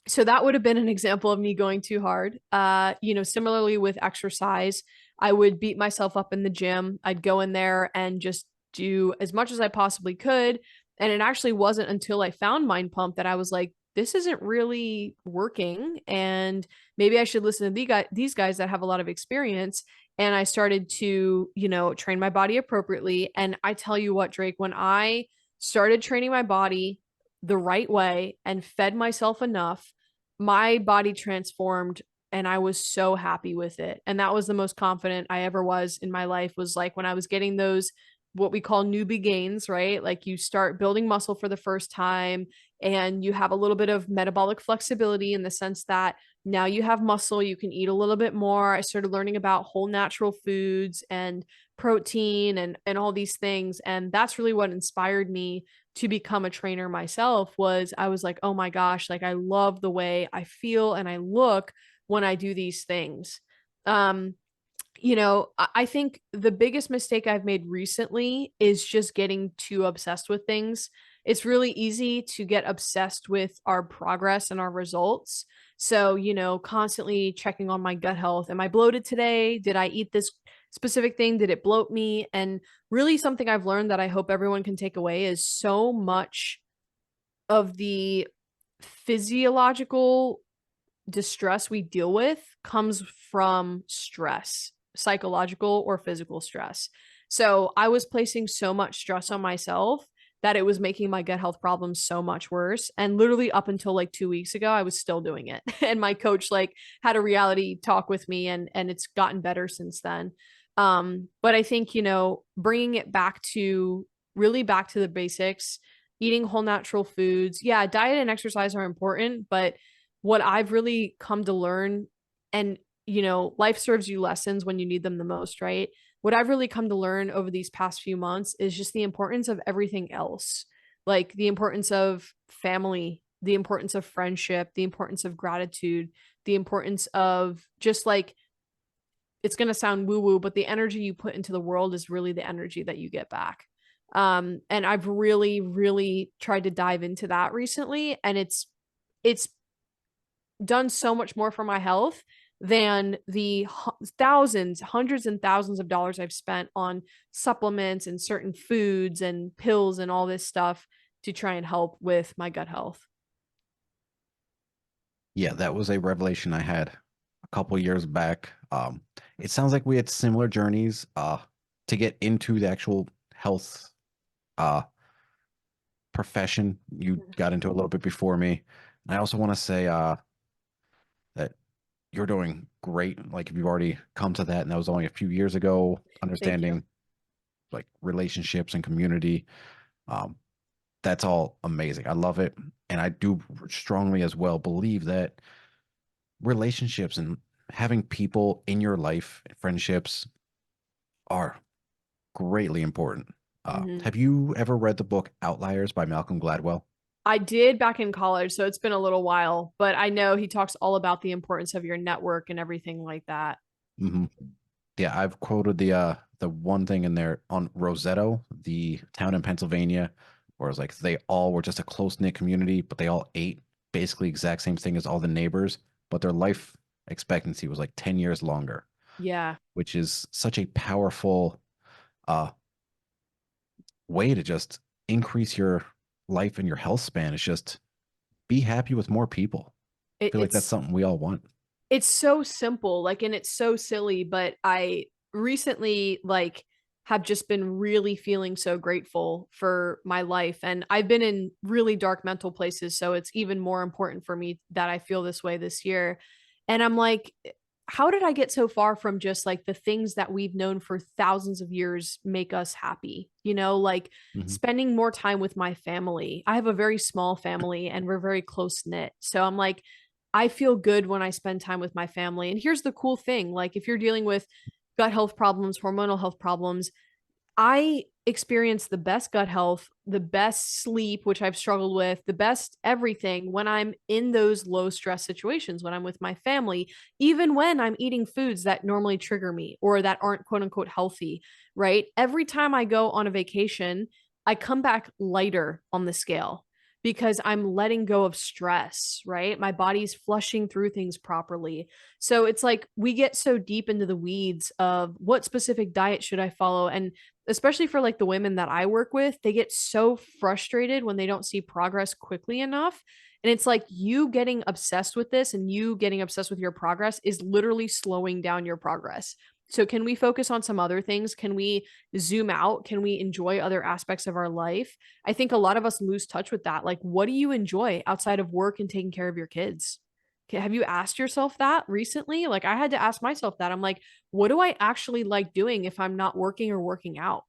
so that would have been an example of me going too hard. Similarly with exercise, I would beat myself up in the gym. I'd go in there and just do as much as I possibly could. And it actually wasn't until I found Mind Pump that I was like, this isn't really working. And maybe I should listen to these guys that have a lot of experience. And I started to, train my body appropriately. And I tell you what, Drake, when I started training my body the right way and fed myself enough, my body transformed and I was so happy with it. And that was the most confident I ever was in my life, was like when I was getting those what we call newbie gains, right? Like you start building muscle for the first time and you have a little bit of metabolic flexibility in the sense that now you have muscle, you can eat a little bit more. I started learning about whole natural foods and protein and all these things, and that's really what inspired me to become a trainer myself. Was I was like, oh my gosh, like I love the way I feel and I look when I do these things. um I think the biggest mistake I've made recently is just getting too obsessed with things. It's really easy to get obsessed with our progress and our results. So, constantly checking on my gut health. Am I bloated today? Did I eat this specific thing? Did it bloat me? And really, something I've learned that I hope everyone can take away is so much of the physiological distress we deal with comes from stress, psychological or physical stress. So I was placing so much stress on myself that it was making my gut health problems so much worse. And literally up until like 2 weeks ago, I was still doing it. And my coach like had a reality talk with me, and it's gotten better since then. But I think, bringing it back to really back to the basics, eating whole natural foods. Yeah, diet and exercise are important, but what I've really come to learn, and life serves you lessons when you need them the most, right? What I've really come to learn over these past few months is just the importance of everything else, like the importance of family, the importance of friendship, the importance of gratitude, the importance of just like, it's going to sound woo woo, but the energy you put into the world is really the energy that you get back. And I've really, really tried to dive into that recently. And it's done so much more for my health than the thousands, hundreds and thousands of dollars I've spent on supplements and certain foods and pills and all this stuff to try and help with my gut health. Yeah, that was a revelation I had a couple years back. It sounds like we had similar journeys to get into the actual health uh profession. You got into a little bit before me. And I also want to say that you're doing great. Like if you've already come to that, and that was only a few years ago, Thank you. understanding like relationships and community. Um, that's all amazing. I love it. And I do strongly as well believe that relationships and having people in your life, friendships, are greatly important. Mm-hmm. Have you ever read the book Outliers by Malcolm Gladwell? I did back in college, so it's been a little while, but I know he talks all about the importance of your network and everything like that. Hmm. Yeah, I've quoted the one thing in there on Rosetto, the town in Pennsylvania, where it's like they all were just a close-knit community, but they all ate. basically exact same thing as all the neighbors, but their life expectancy was like 10 years longer, Yeah. which is such a powerful uh, way to just increase your life and your health span. Is just be happy with more people. I It, feel like that's it's something we all want. it's so simple, like, and it's so silly, but I recently, like, have just been really feeling so grateful for my life, and I've been in really dark mental places, so it's even more important for me that I feel this way this year, and I'm like, how did I get so far from just, like, the things that we've known for thousands of years make us happy, like, Hmm. spending more time with my family. I have a very small family, and we're very close-knit, so I'm like, I feel good when I spend time with my family. And here's the cool thing, like, if you're dealing with gut health problems, hormonal health problems, I experience the best gut health, the best sleep, which I've struggled with, the best everything when I'm in those low stress situations, when I'm with my family, even when I'm eating foods that normally trigger me or that aren't quote unquote healthy, right? Every time I go on a vacation, I come back lighter on the scale because I'm letting go of stress, right? My body's flushing through things properly. So it's like we get so deep into the weeds of what specific diet should I follow, and especially for like the women that I work with, they get so frustrated when they don't see progress quickly enough. And it's like you getting obsessed with this and you getting obsessed with your progress is literally slowing down your progress. So, can we focus on some other things? Can we zoom out? Can we enjoy other aspects of our life? I think a lot of us lose touch with that. Like, what do you enjoy outside of work and taking care of your kids? Have you asked yourself that recently? Like, I had to ask myself that. I'm like, what do I actually like doing if I'm not working or working out?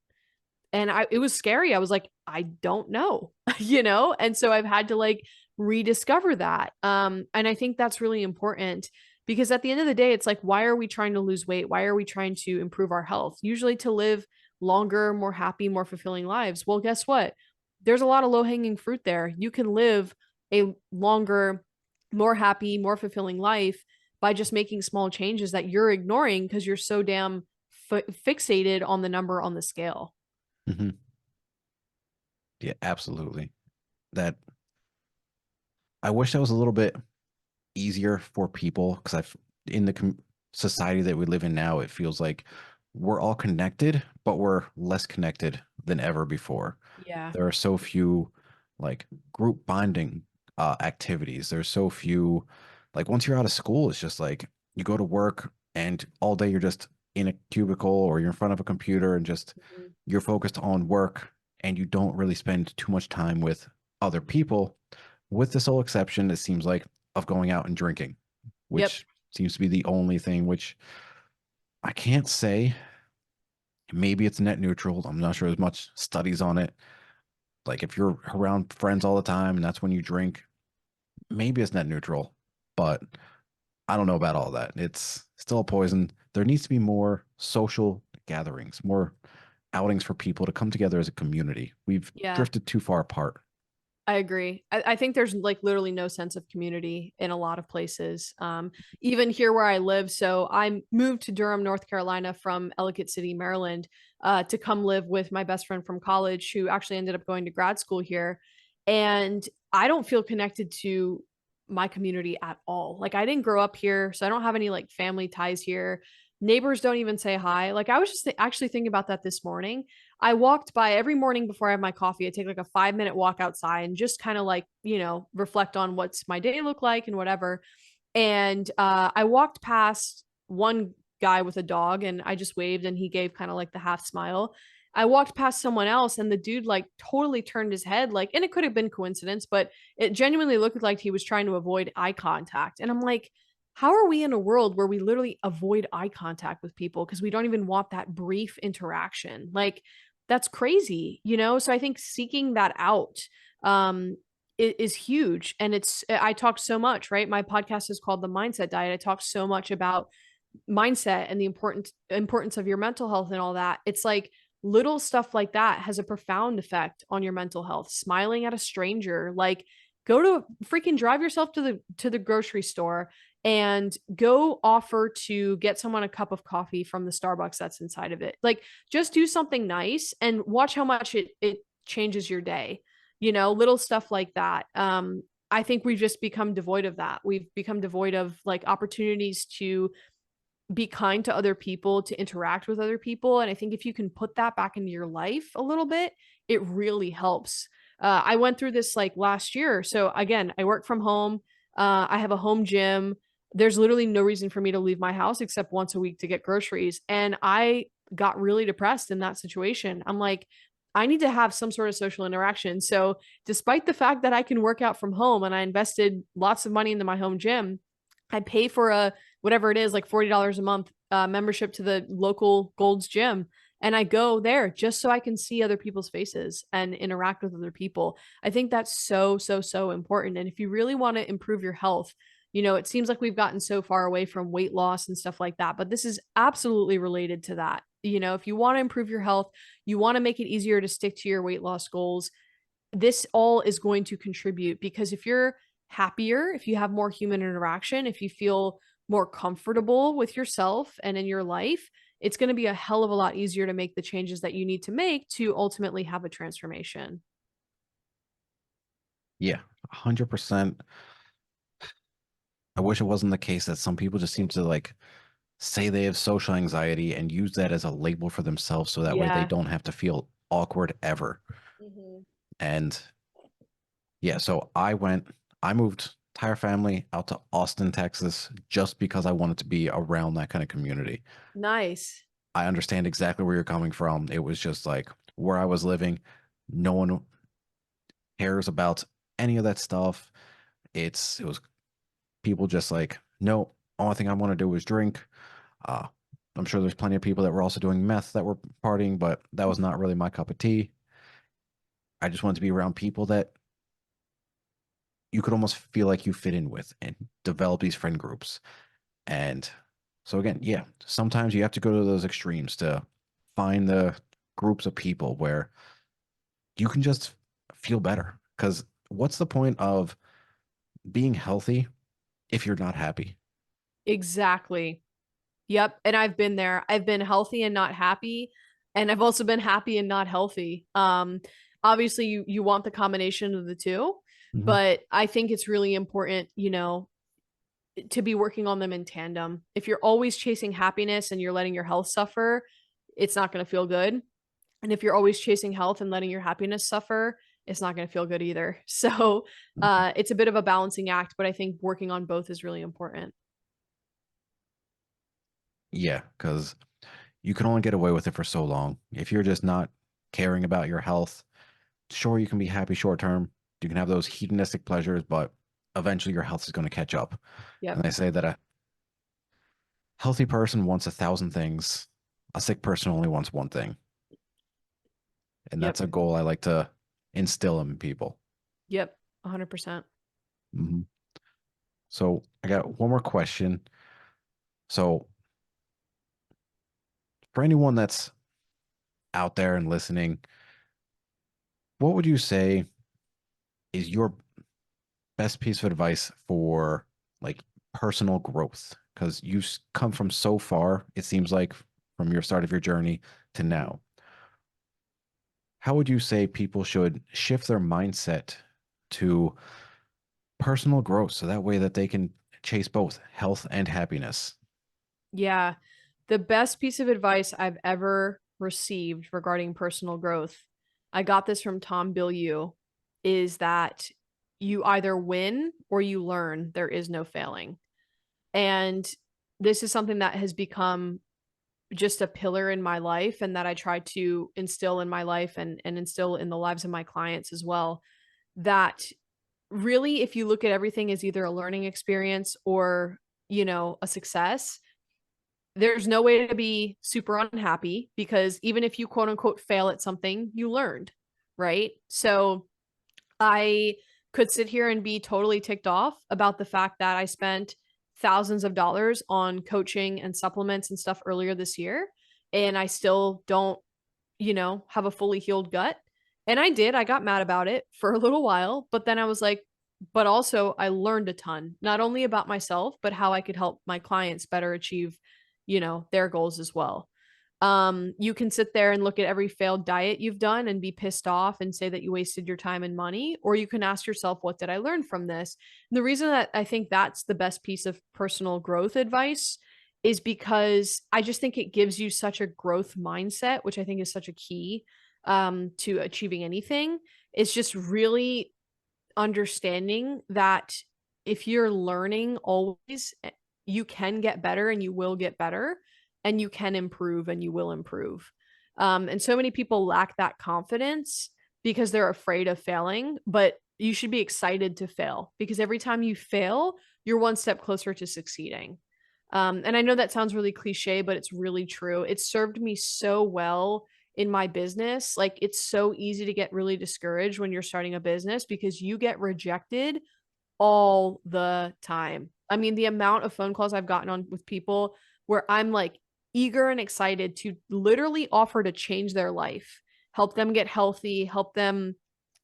And it was scary. I was like, I don't know, And so I've had to like rediscover that. And I think that's really important because at the end of the day, it's like, why are we trying to lose weight? Why are we trying to improve our health? Usually to live longer, more happy, more fulfilling lives. Well, guess what? There's a lot of low-hanging fruit there. You can live a longer, more happy, more fulfilling life by just making small changes that you're ignoring because you're so damn fixated on the number on the scale. Hmm. Yeah, absolutely. That I wish that was a little bit easier for people because I've in the society that we live in now, it feels like we're all connected, but we're less connected than ever before. Yeah. There are so few like group bonding activities. There's so few like once you're out of school, it's just like you go to work and all day you're just in a cubicle or you're in front of a computer and just Mhm. you're focused on work and you don't really spend too much time with other people, with the sole exception, it seems like, of going out and drinking, Yep. which seems to be the only thing which I can't say. Maybe it's net neutral. I'm not sure there's much studies on it. Like if you're around friends all the time and that's when you drink, maybe it's net neutral, but I don't know about all that. It's still a poison. There needs to be more social gatherings, more outings for people to come together as a community. We've Yeah. drifted too far apart. I agree. I think there's like literally no sense of community in a lot of places. Even here where I live. So I moved to Durham, North Carolina from Ellicott City, Maryland, to come live with my best friend from college who actually ended up going to grad school here. And I don't feel connected to my community at all. Like I didn't grow up here, so I don't have any like family ties here. Neighbors don't even say hi. Like I was just actually thinking about that this morning. I walked by every morning before I have my coffee. I take like a 5 minute walk outside and just kind of like, reflect on what's my day look like and whatever. And I walked past one guy with a dog and I just waved and he gave kind of like the half smile. I walked past someone else and the dude like totally turned his head, like, and it could have been coincidence, but it genuinely looked like he was trying to avoid eye contact. And I'm like, how are we in a world where we literally avoid eye contact with people because we don't even want that brief interaction? Like, that's crazy. So I think seeking that out um is huge. And I talk so much, right? My podcast is called The Mindset Diet. I talk so much about mindset and the importance of your mental health and all that. It's like little stuff like that has a profound effect on your mental health. Smiling at a stranger, like go to freaking drive yourself to the grocery store and go offer to get someone a cup of coffee from the Starbucks that's inside of it. Like just do something nice and watch how much it changes your day. Little stuff like that. I think we've just become devoid of that. We've become devoid of like opportunities to be kind to other people, to interact with other people. And I think if you can put that back into your life a little bit, it really helps. I went through this like last year. So again, I work from home. I have a home gym. There's literally no reason for me to leave my house except once a week to get groceries. And I got really depressed in that situation. I'm like, I need to have some sort of social interaction. So, despite the fact that I can work out from home and I invested lots of money into my home gym, I pay for a whatever it is, like $40 a month membership to the local Gold's Gym. And I go there just so I can see other people's faces and interact with other people. I think that's so, so, so important. And if you really want to improve your health, it seems like we've gotten so far away from weight loss and stuff like that, but this is absolutely related to that. If you want to improve your health, you want to make it easier to stick to your weight loss goals, this all is going to contribute because if you're happier, if you have more human interaction, if you feel more comfortable with yourself and in your life, it's going to be a hell of a lot easier to make the changes that you need to make to ultimately have a transformation. Yeah, 100%. I wish it wasn't the case that some people just seem to like say they have social anxiety and use that as a label for themselves so that way they Yeah. don't have to feel awkward ever. Mhm. And yeah, so I moved entire family out to Austin, Texas, just because I wanted to be around that kind of community. Nice. I understand exactly where you're coming from. It was just like where I was living, no one cares about any of that stuff. It was people just like, no, only thing I want to do is drink. Uh, I'm sure there's plenty of people that were also doing meth that were partying, but that was not really my cup of tea. I just wanted to be around people that you could almost feel like you fit in with and develop these friend groups. And so again, yeah, sometimes you have to go to those extremes to find the groups of people where you can just feel better. Because what's the point of being healthy if you're not happy? Exactly. Yep. And I've been there. I've been healthy and not happy. And I've also been happy and not healthy. Obviously you want the combination of the two, Mhm. but I think it's really important, to be working on them in tandem. If you're always chasing happiness and you're letting your health suffer, it's not going to feel good. And if you're always chasing health and letting your happiness suffer, it's not going to feel good either. So it's a bit of a balancing act, but I think working on both is really important. Yeah, because you can only get away with it for so long. If you're just not caring about your health, sure, you can be happy short term. You can have those hedonistic pleasures, but eventually your health is going to catch up. And Yep. they say that a healthy person wants 1,000 things, a sick person only wants one thing. And Yep. that's a goal I like to instill in people. Yep. 100%. Mhm. So I got one more question. So for anyone that's out there and listening, what would you say is your best piece of advice for like personal growth? Because you've come from so far, it seems like from your start of your journey to Mhm. now. How would you say people should shift their mindset to personal growth so that way that they can chase both health and happiness? Yeah. The best piece of advice I've ever received regarding personal growth, I got this from Tom Bilyeu, is that you either win or you learn. There is no failing. And this is something that has become just a pillar in my life and that I try to instill in my life and instill in the lives of my clients as well. That really, if you look at everything as either a learning experience or, a success, there's no way to be super unhappy because even if you quote unquote fail at something, you learned, right? So I could sit here and be totally ticked off about the fact that I spent thousands of dollars on coaching and supplements and stuff earlier this year. And I still don't, have a fully healed gut. And I did. I got mad about it for a little while. But then I was like, but also I learned a ton, not only about myself, but how I could help my clients better achieve, their goals as well. You can sit there and look at every failed diet you've done and be pissed off and say that you wasted your time and money, or you can ask yourself, what did I learn from this? And the reason that I think that's the best piece of personal growth advice is because I just think it gives you such a growth mindset, which I think is such a key to achieving anything. It's just really understanding that if you're learning always, you can get better and you will get better, and you can improve and you will improve. And so many people lack that confidence because they're afraid of failing, but you should be excited to fail because every time you fail, you're one step closer to succeeding. And I know that sounds really cliche, but it's really true. It served me so well in my business. Like, it's so easy to get really discouraged when you're starting a business because you get rejected all the time. I mean, the amount of phone calls I've gotten on with people where I'm like eager and excited to literally offer to change their life, help them get healthy, help them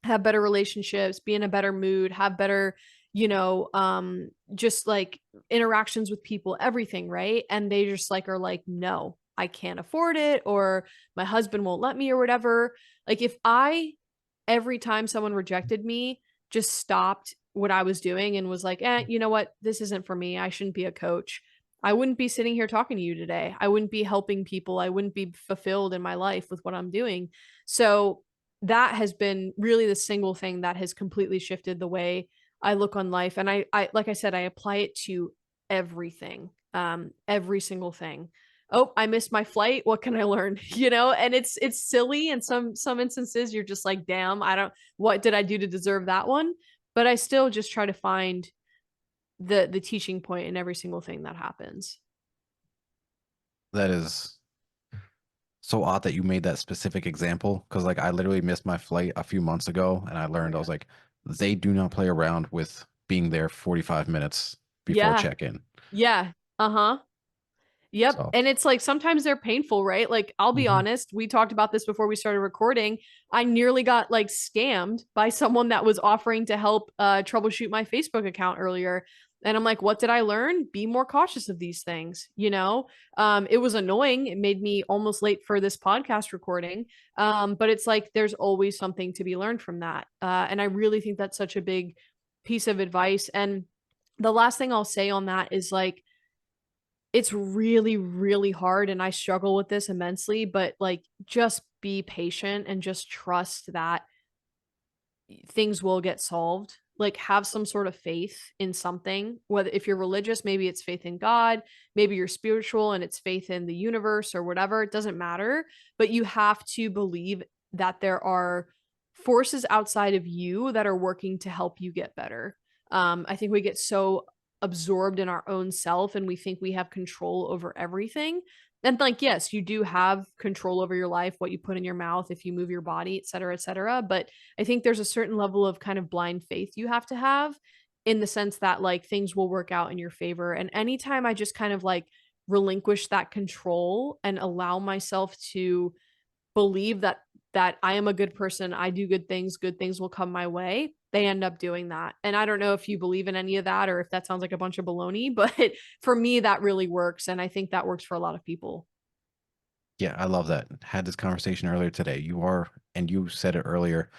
have better relationships, be in a better mood, have better, just like interactions with people, everything, right? And they just like are like, no, I can't afford it, or my husband won't let me, or whatever. Like, if I, every time someone rejected me, just stopped what I was doing and was like, you know what? This isn't for me. I shouldn't be a coach. I wouldn't be sitting here talking to you today. I wouldn't be helping people. I wouldn't be fulfilled in my life with what I'm doing. So that has been really the single thing that has completely shifted the way I look on life. And I like I said, I apply it to everything, every single thing. Oh, I missed my flight. What can I learn? And it's silly. In some instances, you're just like, damn, what did I do to deserve that one? But I still just try to find the teaching point in every single thing that happens. That is so odd that you made that specific example because like I literally missed my flight a few months ago and I Oh my learned I was God. like, they do not play around with being there 45 minutes before Yeah. check-in. Yeah. Uh-huh. Yep. So, And it's like sometimes they're painful, right? Like, I'll be mhm. honest, we talked about this before we started recording. I nearly got like scammed by someone that was offering to help troubleshoot my Facebook account earlier. And I'm like, what did I learn? Be more cautious of these things, you know? It was annoying. It made me almost late for this podcast recording. But it's like there's always something to be learned from that. And I really think that's such a big piece of advice. And the last thing I'll say on that is like, it's really, really hard. And I struggle with this immensely, but like, just be patient and just trust that things will get solved. Like, have some sort of faith in something. Whether if you're religious, maybe it's faith in God, maybe you're spiritual and it's faith in the universe or whatever. It doesn't matter. But you have to believe that there are forces outside of you that are working to help you get better. I think we get so absorbed in our own self and we think we have control over everything. And like, yes, you do have control over your life, what you put in your mouth, if you move your body, et cetera, et cetera. But I think there's a certain level of kind of blind faith you have to have, in the sense that like things will work out in your favor. And anytime I just kind of like relinquish that control and allow myself to believe that I am a good person, I do good things will come my way, they end up doing that. And I don't know if you believe in any of that or if that sounds like a bunch of baloney, but for me that really works, and I think that works for a lot of people. Yeah, I love that. Had this conversation earlier today. You are, and you said it earlier,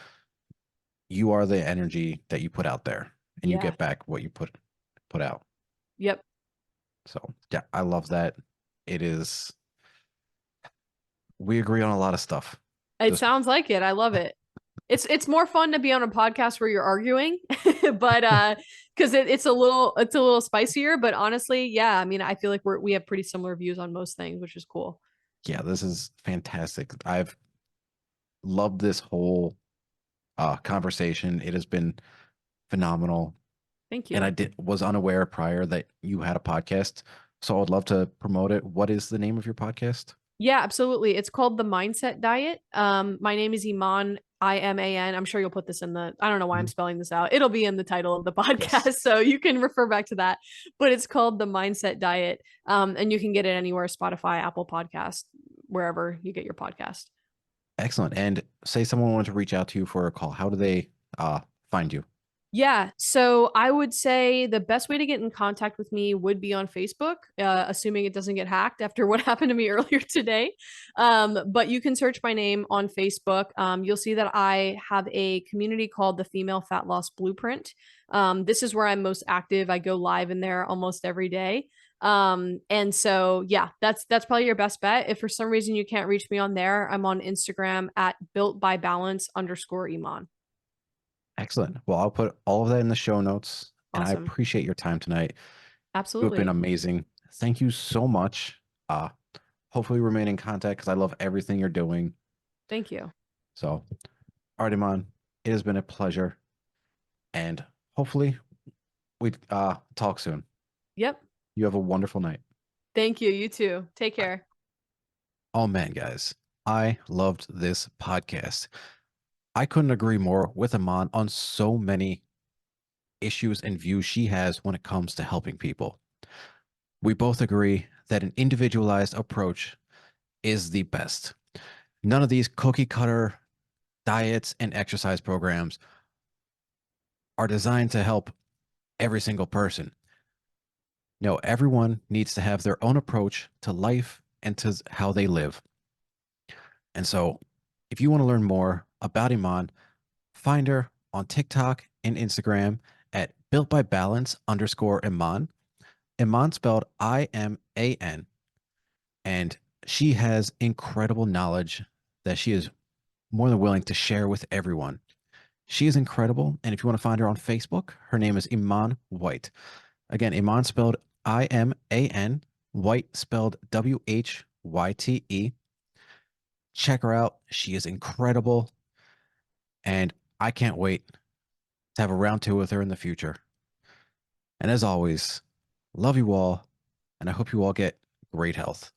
you are the energy that you put out there and you Yeah. get back what you put out. Yep. So, yeah, I love that. It is we agree on a lot of stuff. It This sounds like it. I love it. It's more fun to be on a podcast where you're arguing, but because it's a little spicier. But honestly, yeah, I mean, I feel like we have pretty similar views on most things, which is cool. yeah, this is fantastic. I've loved this whole conversation. It has been phenomenal. Thank And I you. was unaware prior that you had a podcast. So I'd love to promote it. What is the name of your podcast? Yeah, absolutely. It's called the Mindset Diet. My name is Iman. Iman. I'm sure you'll put this in the. I don't know why I'm Mhm. spelling this out. It'll be in the title of the Yes. podcast, so you can refer back to that. But it's called the Mindset Diet, and you can get it anywhere: Spotify, Apple Podcast, wherever you get your podcast. Excellent. And say someone wanted to reach out to you for a call. How do they find you? Yeah, so I would say the best way to get in contact with me would be on Facebook, assuming it doesn't get hacked after what happened to me earlier today. But you can search my name on Facebook. You'll see that I have a community called the Female Fat Loss Blueprint. This is where I'm most active. I go live in there almost every day. And so yeah, that's probably your best bet. If for some reason you can't reach me on there, I'm on Instagram at builtbybalance_Iman. Excellent. Well, I'll put all of that in the show notes, and I Awesome. appreciate your time tonight. You've been Absolutely. amazing. Thank you so much. Hopefully remain in contact because I love everything you're doing. Thank you. So, Artemon, it has been a pleasure, and hopefully we talk soon. Yep. You have a wonderful night. Thank you. You too. Take Bye. care. Oh man, guys, I loved this podcast. I couldn't agree more with Iman on so many issues and views she has when it comes to helping people. We both agree that an individualized approach is the best. None of these cookie cutter diets and exercise programs are designed to help every single person. No, everyone needs to have their own approach to life and to how they live. And so, if you want to learn more about Iman, find her on TikTok and Instagram at builtbybalance_Iman. Iman spelled Iman. And she has incredible knowledge that she is more than willing to share with everyone. She is incredible. And if you want to find her on Facebook, her name is Iman Whyte. Again, Iman spelled Iman, Whyte spelled Whyte. Check her out. She is incredible. And I can't wait to have a round two with her in the future. And as always, love you all. And I hope you all get great health.